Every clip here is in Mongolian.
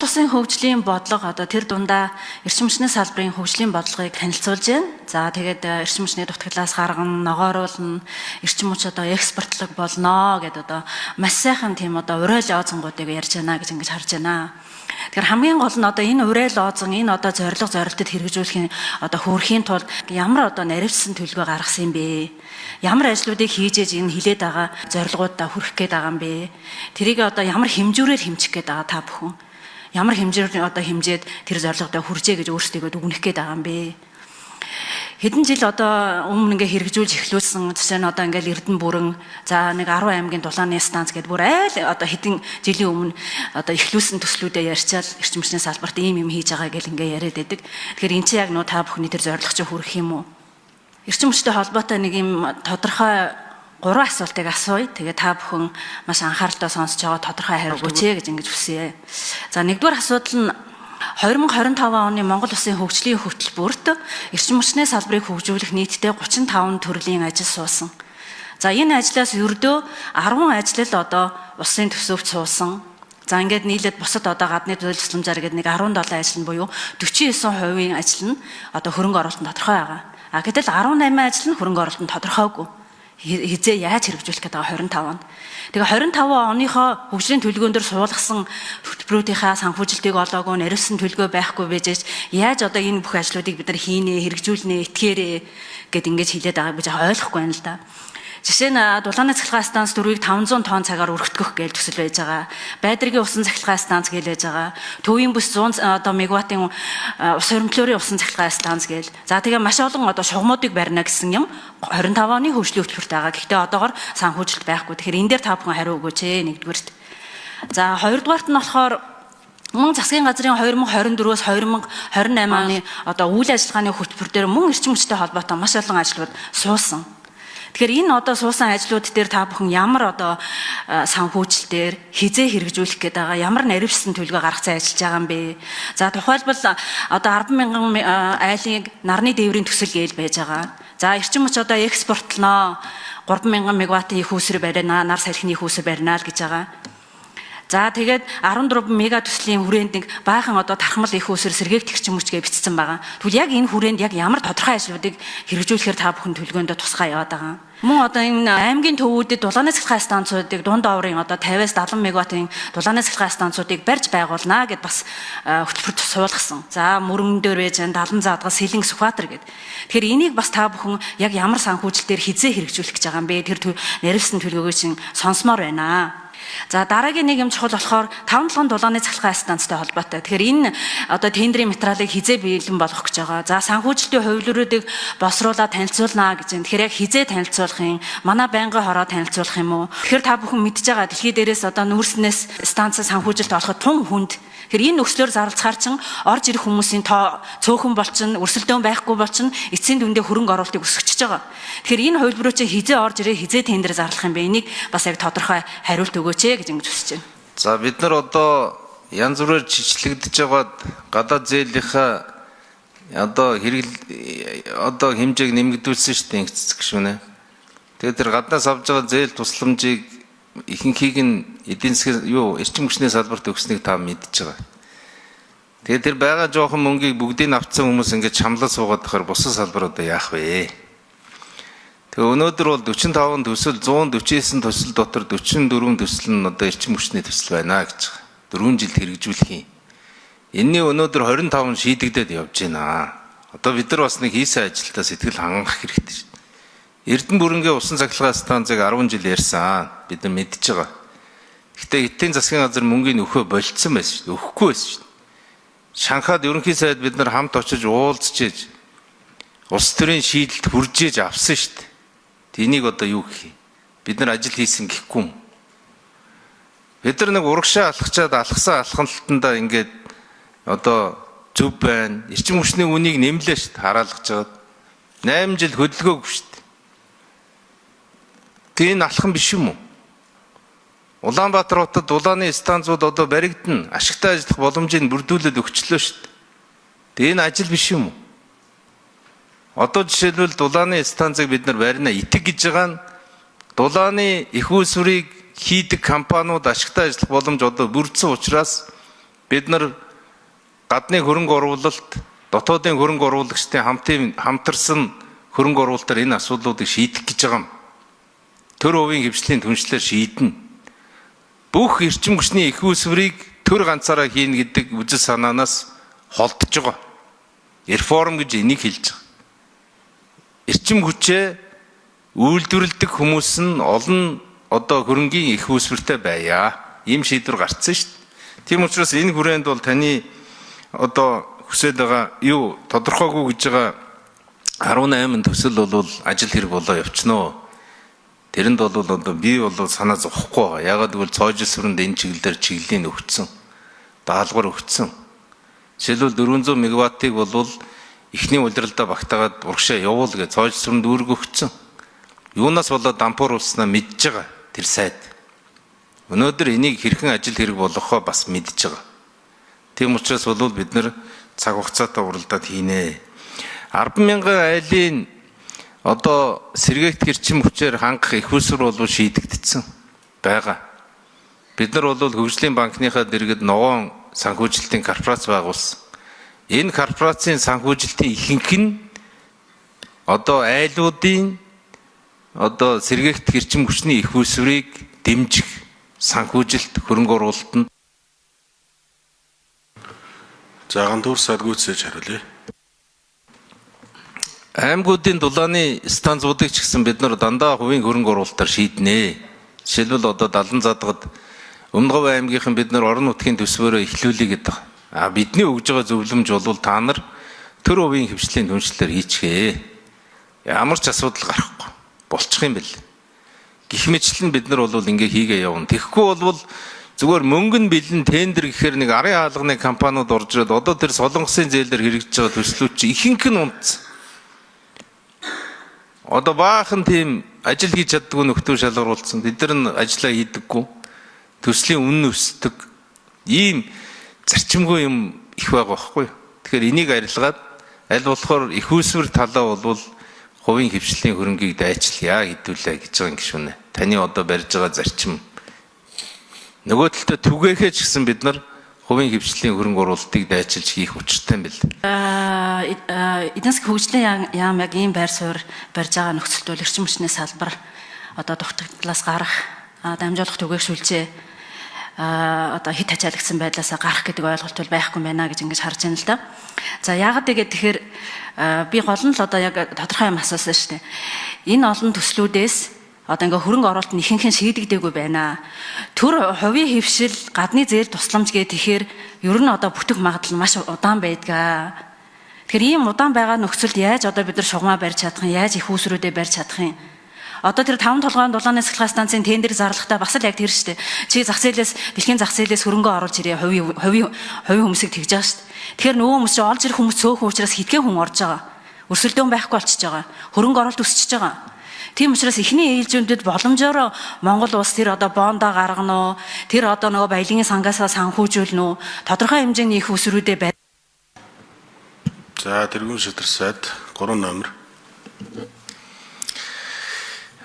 Тусын хөгжлийн бодлого одоо тэр дундаа эрчим хүчний салбарын хөгжлийн бодлогыг танилцуулж байна. За тэгээд эрчим хүчний дутагдлаас гаргана, ногооруулна, эрчим хүч одоо экспортлог болно гэдээ одоо маш сайхан тийм одоо уриал оозонгуудыг ярьж байна гэж ингэж харж байна. Тэгэхээр хамгийн гол нь одоо энэ уриал оозон энэ одоо зорилтод хэрэгжүүлэхийн одоо хүрхийн тулд ямар одоо наривчсан төлөвөө гаргасан юм бэ? Ямар ажлуудыг хийж ээж энэ хилээд байгаа зорилгуудаа хүрэх гээд байгаа юм бэ? Тэрийг одоо ямар хэмжүүрээр хэмжих гээд байгаа та бүхэн? Ямар хэмжээр одоо хэмжээд тэр зорилгодоо хүрчээ гэж өөрсдөө дүгнэх гээд байгаа юм бэ? Хэдэн жил одоо өмнө ингээ хэрэгжүүлж эхлүүлсэн жишээ нь одоо ингээл Эрдэнэ бүрэн за нэг 10 аймгийн дулааны станц гэдэг бүр айл одоо хэдэн жилийн өмнө одоо эхлүүлсэн төслүүдээ ярьчаал эрчим хүчний салбарт ийм юм хийж байгаа гэл ингээ яриад байдаг. Тэгэхээр эн чинь яг нөө та бүхний тэр зорилго чинь хүрэх юм уу? Эрчим хүчтэй холбоотой нэг юм тодорхой 3 асуултыг асууя. Тэгээ та бүхэн маш анхааралтай сонсож байгаа тодорхой хариулт өгөөч гэж ингэж хүсье. За нэгдүгээр асуудал нь 2025 оны Монгол Улсын хөгжлийн хөтөлбөрт эрчим хүчний салбарыг хөгжүүлэх нийтдээ 35 төрлийн ажил суусан. За энэ ажлаас ердөө 10 ажил одоо улсын төсөвт суусан. За ингээд нийлээд бусад одоо гадны төлөв тусламжаар гэдэг нэг 17 ажил нь буюу 49% ажил нь одоо хөрөнгө оруулалтын тодорхой байгаа. Гэтэл 18 ажил нь хөрөнгө оруулалтын тодорхойгүй. Хизээ яаж хэрэгжүүлэх гэдэг 25 онд. Тэгээ 25 оныхоо хөгжлийн төлөвлөгөөн дээр суулгасан хөтөлбөрүүдийнхаа санхүүжилтийг олоогүй, наривсан төлөвлөгөө байхгүй байж яаж одоо энэ бүх ажлуудыг бид нар хийнэ, хэрэгжүүлнэ, итгээрээ гэд ингэж хэлээд байгааг би жаа ойлгохгүй байна л да. Жишээ нь дулааны цахилгаан станц дөрвийг 500 тонн цагаар өргөтгөх гэж төсөл байж байгаа. Байдргийн усан цахилгаан станц гэж байж байгаа. Төвийн бүс 100 одоо мегаваттын ус хөрөмтлөөрийн усан цахилгаан станц гэж. За тэгээ маш олон одоо шугамуудыг барина гэсэн юм 25 оны хөгжлийн хөтөлбөрт байгаа. Гэхдээ одоогоор санхүүжилт байхгүй. Тэгэхээр энэ дээр та бүхэн хариу өгөөч нэгдүгээрт. За хоёрдугаарт нь болохоор мөн засгийн газрын 2024-өөс 2028 оны одоо үйл ажиллагааны хөтөлбөр дээр мөн эрчим хүчтэй холбоотой маш олон ажлууд суусан. Тэгэхээр энэ одоо суусан ажлууд дээр та бүхэн ямар одоо санхүүжилтээр хизээ хэрэгжүүлэх гээд байгаа, ямар наривчсан төлөвөө гаргацсан ажиллаж байгаа юм бэ? За тухайлбал одоо 10,000 айлын нарны дээврийн төсөл гээл байж байгаа. За эрчим хүч одоо экспортлноо 3,000 мегаваттын их үүсвэр барина, нар салхины их үүсвэр барина л гэж байгаа. За тэгээд 14 мега төслийн хүрээнд нэг баахан одоо тархмал их үүсвэр сэргээгт эрчим хүчгээ бичсэн байгаа. Тэгвэл яг энэ хүрээнд яг ямар тодорхой ажлуудыг хэрэгжүүлэхээр та бүхэн төлөвлөгөөндөө тусгай яваад байгаа. Мөн одоо энэ аймгийн төвүүдэд дулааны цахилгаан станцуудыг дунд оврын одоо 50-аас 70 мегаваттын дулааны цахилгаан станцуудыг барьж байгуулнаа гэд бас хөтөлбөрт суулгасан. За мөрөн дээр байж 70 заадгал сэлэн сүхбаатар гэд. Тэгэхээр энийг бас та бүхэн яг ямар санхүүжилтээр хизээ хэрэгжүүлэх гэж байгаа юм бэ? Тэр наривсан төлөвлөгөөг чинь сонсомоор байна. За дараагийн нэг юм чухал болохоор 5-7 дулааны цахилгаан станцтай холбоотой. Тэгэхээр энэ одоо тендерийн материалыг хизээ биелэн болгох гэж байгаа. За санхүүжилтийн хувилбаруудыг босруулаад танилцуулнаа гэж байна. Тэгэхээр яг хизээ танилцуулах юм, манай байнгын хороо танилцуулах юм уу? Тэгэхээр та бүхэн мэдж байгаа дэлхий дээрээс одоо нүүрснээс станцаа санхүүжилт олоход тун хүнд. Тэгэхээр энэ нөхцлөөр зарлцгаар чин орж ирэх хүмүүсийн тоо цөөхөн болчин, өрсөлдөөн байхгүй болчин, эцсийн дүндээ хөрөнгө оруулалтыг өсгөж байгаа. Тэгэхээр энэ хувилбарууд чинь хизээ орж ирээ, хизээ тендер зарлах юм бэ? Энийг бас яг тодорхой хариулт өгөөч гэж ингэж хүсэж байна. За бид нар одоо янз бүрээр жичлэгдэж байгаад гадаад зээлийнхаа одоо хэмжээг нэмэгдүүлсэн шүү дээ ингэц гişүнэ. Тэгээд тэр гаднаас авж байгаа зээл тусламжийг ихэнхийг нь эдийн засгийн эрчим хүчний салбарт өгснгийг та мэдж байгаа. Тэгээд тэр байгаа жоохон мөнгийг бүгдийг авцсан хүмүүс ингэж шамлал суугаад тахаар бусад салбаруудаа яах вэ? Тэгээ өнөөдөр бол 45 төсөл 149 төсөл дотор 44 төсөл нь одоо эрчим хүчний төсөл байна гэж байгаа. 4 жилд хэрэгжүүлэх юм. Энэний өнөөдөр 25 шийдэгдээд явж байна. Одоо бид нар бас нэг хийсэн ажилдаа сэтгэл хангах хэрэгтэй шүү. Эрдэнэ бүрэнгийн усан цахилгаан станцыг 10 жил ярьсан. Бид нар мэдж байгаа. Гэтэ Эдийн засгийн газар мөнгөний өхөө болцсон байсан шүү. Өгөхгүй байсан шүү. Шанхаад ерөнхий сайд бид нар хамт очиж уулзчиж улс төрийн шийдэлд хүржээж авсан шүү. Энийг одоо юу гэх юм? Бид нар ажил хийсэн гэхгүй юм. Бид нар нэг урагшаа алхачаад алхсан алхамлалтанда ингээд одоо зөв байна. Эрчим хүчний үнийг нэмлээ шүү дээ хараалгаж жагаад. 8 жил хөдөлгөөгүй шүү дээ. Тэгээ энэ алхам биш юм уу? Улаанбаатар хотод дулааны станцууд одоо баригдана. Ашигтай ажиллах боломжийг бүрдүүлээд өгчлөө шүү дээ. Тэгээ энэ ажил биш юм уу? Одоо жишээлбэл дулааны станцыг бид нар барина итэг гэж байгаа нь дулааны их үүсвэрийг хийдэг компаниуд ашигтай ажиллах боломж одоо бүрдсэн учраас бид нар гадны хөрөнгө оруулалт, дотоодын хөрөнгө оруулагчдын хамтарсан хөрөнгө оруулалтаар энэ асуудлуудыг шийдэх гэж байгаа юм. Төр хувийн хвшлийн түншлэлээр шийднэ. Бүх эрчим хүчний их үүсвэрийг төр ганцаараа хийнэ гэдэг үзэл санаанаас холдож байгаа. Реформ гэж энийг хэлж байгаа. Эрчим хүчээ үйлдвэрлэдэг хүмүүс нь олон хөрөнгийн их үүсвэртэй байя. Ийм шийдвэр гарцсан шүү дээ. Тийм учраас энэ хүрээнд бол таны хүсэж байгаа юу тодорхойгүй гэж байгаа 18 төсөл бол ажил хэрэг болоо явчихно. Тэрэнд бол би санаа зовхгүй байгаа. Ягаад гэвэл цоожил сүрэнд энэ чиглэлээр чиглэлийн өгцөн. Даалгавар өгцөн. Жишээлбэл 400 мегаваттыг бол эхний улиралдаа багтаагаад урагшаа явуул гэж цоожил сүрэнд үүрэг өгцөн. Юунаас болоод дампуур улснаа мэдж байгаа тэр сайд. Өнөөдөр энийг хэрхэн ажил хэрэг болгохоо бас мэдж байгаа. Тийм учраас бол бид нар цаг хугацаатай уралдаад хийнэ. 10,000 айлын сэргээгт хэрчим хүчээр хангах их үүсвэр бол шийдэгдсэн байгаа. Бид нар бол хөгжлийн банкныхаа дэргэд ногоон санхүүжилтийн корпорац байгуулсан. Энэ корпорацийн санхүүжилтийн ихэнх нь айлуудын сэргээгт хэрчим хүчний их үүсвэрийг дэмжих санхүүжилт хөрөнгө оруулалтанд. Загантуур Садгүйцэж хариулъя. Аймагуудын дулааны станцуудыг ч гэсэн бид нар дандаа хувийн хөрөнгө оруулалтаар шийднэ. Жишээлбэл 70 задгад Өмнөговь аймгийнхан бид нар орон нутгийн төсвөөрөө эхлүүлье гэдэг. Бидний өгж байгаа зөвлөмж бол та нар төр хувийн хвшлийн түншлэлээр хийчихээ. Ямар ч асуудал гарахгүй болчих юм бэл. Гэх мэтлэн бид нар бол ингээ хийгээ явна. Тэгэхгүй бол зүгээр мөнгө нь бэлэн тендер гэхээр нэг арын хаалганы компаниуд орж ирээд тэр солонгосын зээлээр хэрэгжиж байгаа төслүүд чи ихэнх нь унтсан. Баахан тийм ажил хийж чаддгүй нөхдөд шалгаруулсан. Бид нар нь ажиллаа хийдэггүй. Төслийн үнэн өсдөг. Ийм зарчимгүй юм их байгаа байхгүй. Тэгэхээр энийг арилгаад аль болохоор их үүсвэр талаа бол хувийн хвшлийн хөрөнгийг дайчлая хэдүүлээ гэж байгаа юм гişүнэ. Таны барьж байгаа зарчим. Нөгөө талдаа түгээхээ ч гэсэн бид нар хувийн хвшлийн хөрөнгө оруулалтыг дайчилж хийх учиртай юм бэл. Эдийн засгийн хөгжлийн яам яг ийм байр суурь барьж байгаа нөхцөлд бол эрчим хүчний салбар дутагдлаас гарах, дамжуулах түгээх шүлжээ хит хачаалагдсан байдлаас гарах гэдэг ойлголт бол байхгүй байна гэж ингэж харж байна л да. За яагаад тэгэхээр би гол нь л яг тодорхой юм асуусан шүү дээ. Энэ олон төслүүдээс ингээ хөрөнгө оруулалт нь ихэнх нь шийдэгдээгүй байна. Төр хувийн хвшил, гадны зээл тусламж гэдэг тэгэхээр ер нь бүтэх магадлал маш удаан байдгаа. Тэгэхээр ийм удаан байгаа нөхцөлд яаж бид нар шугамаа барьж чадах юм, яаж их үүсвэрүүдээ барьж чадах юм? Тэр 5 толгойн дулааны сахилгаан станцын тендер зарлахтаа бас л яг тэр шүү дээ. Чи зах зээлээс, дэлхийн зах зээлээс хөрөнгө оруулж ирээ, хувийн хүмүүсийг тэгж байгаа шүү дээ. Тэгэхээр нөгөө хүмүүс чи олж ирэх хүмүүс цөөхөн учраас хитгэн хүн орж байгаа. Өрсөлдөөн байхгүй болчихж байгаа. Хөрөнгө оруулалт өсчихөж байгаа. Тийм учраас эхний ээлжүүдэд боломжоор Монгол улс тэр бондоо гаргана уу, тэр нөгөө баялагын сангаасаа санхүүжүүлнэ үү, тодорхой хэмжээний их усрүүдээ бай. За тэргүүн шидэр сайд 3 номер.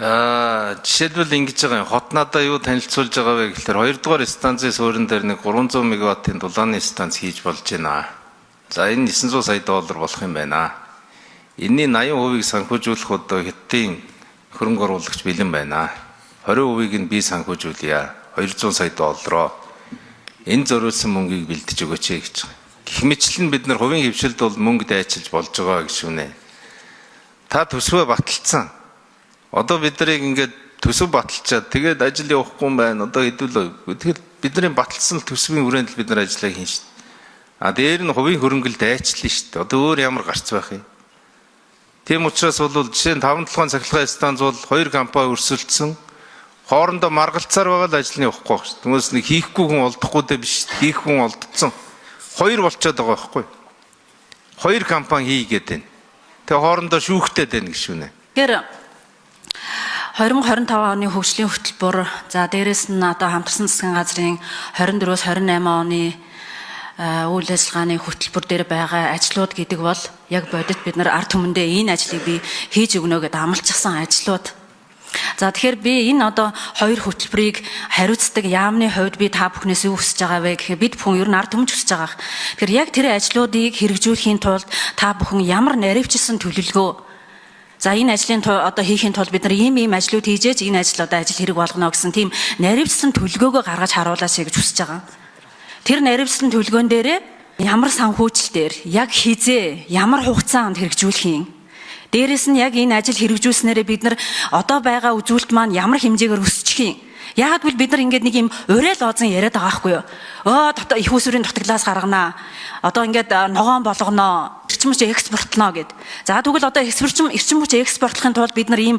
Жишээлбэл ингэж байгаа юм. Хот надаа юу танилцуулж байгаа вэ гэхээр 2 дугаар станцын суурин дээр нэг 300 мегаваттын дулааны станц хийж болж байна. За энэ 900 сая доллар болох юм байна. Энийн 80% санхүүжүүлэх хятадын хөрөнгө оруулагч бэлэн байна. 20%-ийг нь би санхүүжүүлье. 200 сая доллароо. Энэ зориулсан мөнгийг бэлдэж өгөөч гэж. Гэх мэтлэн бид нар хувийн хвшилд бол мөнгө дайчилж болж байгаа гэж үнэ. Та төсвөө баталцсан. Бид нарыг ингээд төсөв баталчаад тэгээд ажил явахгүй юм байна. Хэдүүлээ. Тэгэхээр бидний баталсан төсвийн хүрээнд л бид нар ажиллаа хийн шүү дээ. Дээр нь хувийн хөрөнгөл дайчлаа шүү дээ. Өөр ямар гарц байх юм? Тийм учраас бол жишээ нь 5 толгойн цахилгаан станц бол 2 компани өрсөлдсөн. Хоорондоо маргалцаар байгаа л ажил нь явахгүй шүү дээ. Түүнээс нэг хийхгүй хүн олдохгүй дээ биш. Хийх хүн олдсон. 2 болчиход байгаа байхгүй. 2 компани хийгээд байна. Тэгээ хоорондоо шүүхтэй байна гişүнэ. Тэгэхээр 2025 оны хөгжлийн хөтөлбөр, за дээрэс нь хамтарсан засгийн газрын 24-с 28 оны үйл ажиллагааны хөтөлбөр дээр байгаа ажлууд гэдэг бол яг бодит бид нар ард түмэндээ энэ ажлыг би хийж өгнө гэдээ амлчихсан ажлууд. За тэгэхээр би энэ одоо хоёр хөтөлбөрийг хариуцдаг яамны хувьд би та бүхнээс юу хүсэж байгаа вэ гэхээр бид бүхэн ер нь ард түмж хүсэж байгаа. Тэгэхээр яг тэр ажлуудыг хэрэгжүүлэхийн тулд та бүхэн ямар наривчилсан төлөвлөгөө за энэ ажлын одоо хийхийн тулд бид нар ийм ажлууд хийжээж энэ ажил одоо ажил хэрэг болгоно гэсэн тийм наривчилсан төлөвлөгөөгөө гаргаж харуулаач гэж хүсэж байгаа. Тэр наривчилсан төлөвлөгөөн дээрээ ямар санхүүжилтээр яг хизээ ямар хугацаанд хэрэгжүүлэх юм. Дээрээс нь яг энэ ажил хэрэгжүүлснээрээ бид нар одоо байгаа үзүүлэлт маань ямар хэмжээгээр өсчих юм. Яагаад гэвэл бид нар ингээд нэг юм уриал оозон яриад байгаа байхгүй юу? Их усүрийн дутагдлаас гарганаа. Одоо ингээд ногоон болгоноо. Эрчим хүч экспортлоно гэд. За тэгвэл одоо эрчим хүч экспортлохын тулд бид нар энэ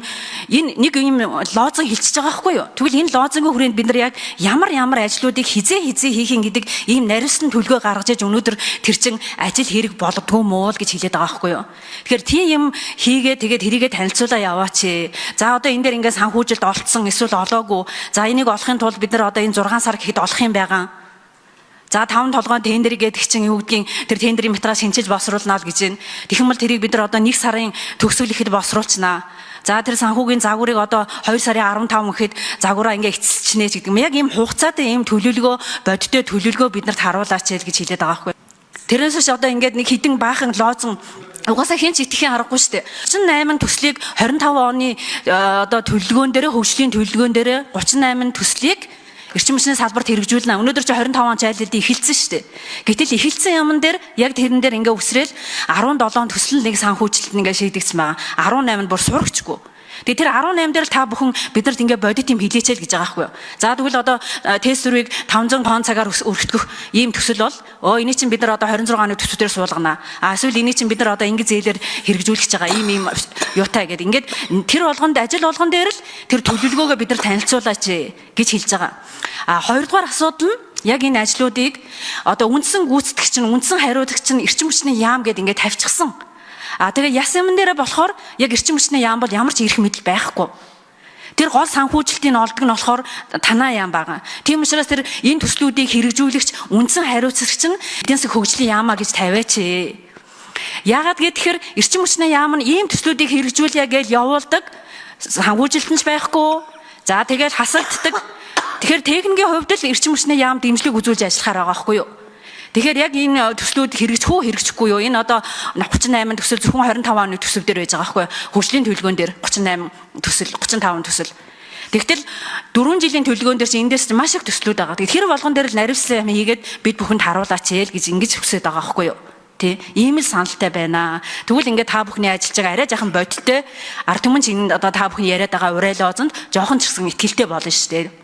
нэг юм лозунг хэлчихэж байгаа байхгүй юу? Тэгвэл энэ лозунгийн хүрээнд бид нар яг ямар ажлуудыг хизээ хийхин гэдэг ийм наривсан төлгөө гаргаж иж өнөөдөр тэр чин ажил хэрэг болдгоо муу л гэж хэлээд байгаа байхгүй юу? Тэгэхээр тийм юм хийгээ тэгээд тэрийгэ танилцуулаа яваач. За одоо энэ дээр ингээд санхүүжилт олцсон эсвэл олоогүй. За энийг олохын тулд бид нар одоо энэ 6 сар гэхэд олох юм байгаа. За 5 толгойн тендер гэдэг чинь юу гэдгийг тэр тендерийн материал шинжилж босруулнаа л гэж байна. Тэгэх юм бол тэрийг бид нар одоо 1 сарын төгсгөл ихэд босруулчнаа. За тэр санхүүгийн загварыг одоо 2 сарын 15 гэхэд загвараа ингээ эцэлчихнэ ч гэдэг юм. Яг ийм хугацаатай ийм төлөвлөгөө, бодиттой төлөвлөгөө бид нарт харуулаач гэж хэлээд байгаа байхгүй. Тэрнээс ч одоо ингээд нэг хідэн баахан лозун угаасаа хэн ч итгэхийн аргагүй шүү дээ. 38 төслийг 25 оны одоо төлөвлөгөөн дээр хөгжлийн төлөвлөгөөн дээр 38 төслийг эрчим хүчний салбарт хэрэгжүүлнэ. Өнөөдөр чи 25 он айлд эхэлсэн шүү дээ. Гэтэл эхэлсэн юмн дээр яг тэрэн дээр ингээ үсрээл 17 төсөл нэг санхүүжилт ингээ шийдэгдсэн байгаа. 18 нь бүр сурагчгүй. Тэгээ тэр 18 дээр л та бүхэн биднэрт ингээ бодит юм хилээчээл гэж байгаа байхгүй юу. За тэгвэл одоо тест зүрийг 500 тонн цагаар өргөтгөх ийм төсөл бол энийг чинь бид нар одоо 26 оны төсвөөр суулгана. Эсвэл энийг чинь бид нар одоо ингээ зээлээр хэрэгжүүлэх гэж байгаа ийм юутай гэдэг. Ингээд тэр ажил болгон дээр л тэр төлөвлөгөөгөө бид нар танилцуулаач гэж хэлж байгаа. Хоёрдугаар асуудал нь яг энэ ажлуудыг одоо үндсэн гүйцэтгэгч нь үндсэн хариуцлагч нь эрчим хүчний яам гэдээ ингээ тавьчихсан. Тэгээ ясамн дээр болохоор яг эрчим хүчний яам бол ямар ч эрх мэдэл байхгүй. Тэр гол санхүүжилтийн олдог нь болохоор танаа яам байгаа. Тийм учраас тэр энэ төслүүдийг хэрэгжүүлэгч үндсэн хариуцлагч нь эдийн засаг хөгжлийн яамаа гэж тавиач. Яагаад гэхээр эрчим хүчний яам нь ийм төслүүдийг хэрэгжүүлье гэж явуулдаг санхүүжилт нь байхгүй. За тэгээд хасагддаг. Тэгэхээр техникийн хувьд л эрчим хүчний яам дэмжлэг үзүүлж ажиллахаар байгаа байхгүй юу? Тэгэхээр яг энэ төслүүд хэрэгжихгүй юу? Энэ одоо 38 төсөл зөвхөн 25 оны төсөв дээр байж байгаа байхгүй юу? Хөгжлийн төлөвлөгөөн дээр 38 төсөл, 35 төсөл. Тэгтэл 4 жилийн төлөвлөгөөн дээр чинь эндээс маш их төслүүд байгаа. Тэгэхээр хэр болгон дээр л наривсан юм хийгээд бид бүхэнд харуулаач гэж ингэж хүсэж байгаа байхгүй юу? Ийм л саналтай байна. Тэгвэл ингээд та бүхний ажиллаж байгаа арай жаахан бодиттой ард түмэн чинь одоо та бүхэн яриад байгаа уриалаа озонд жоохон ч гэсэн ихтгэлтэй болно шүү дээ.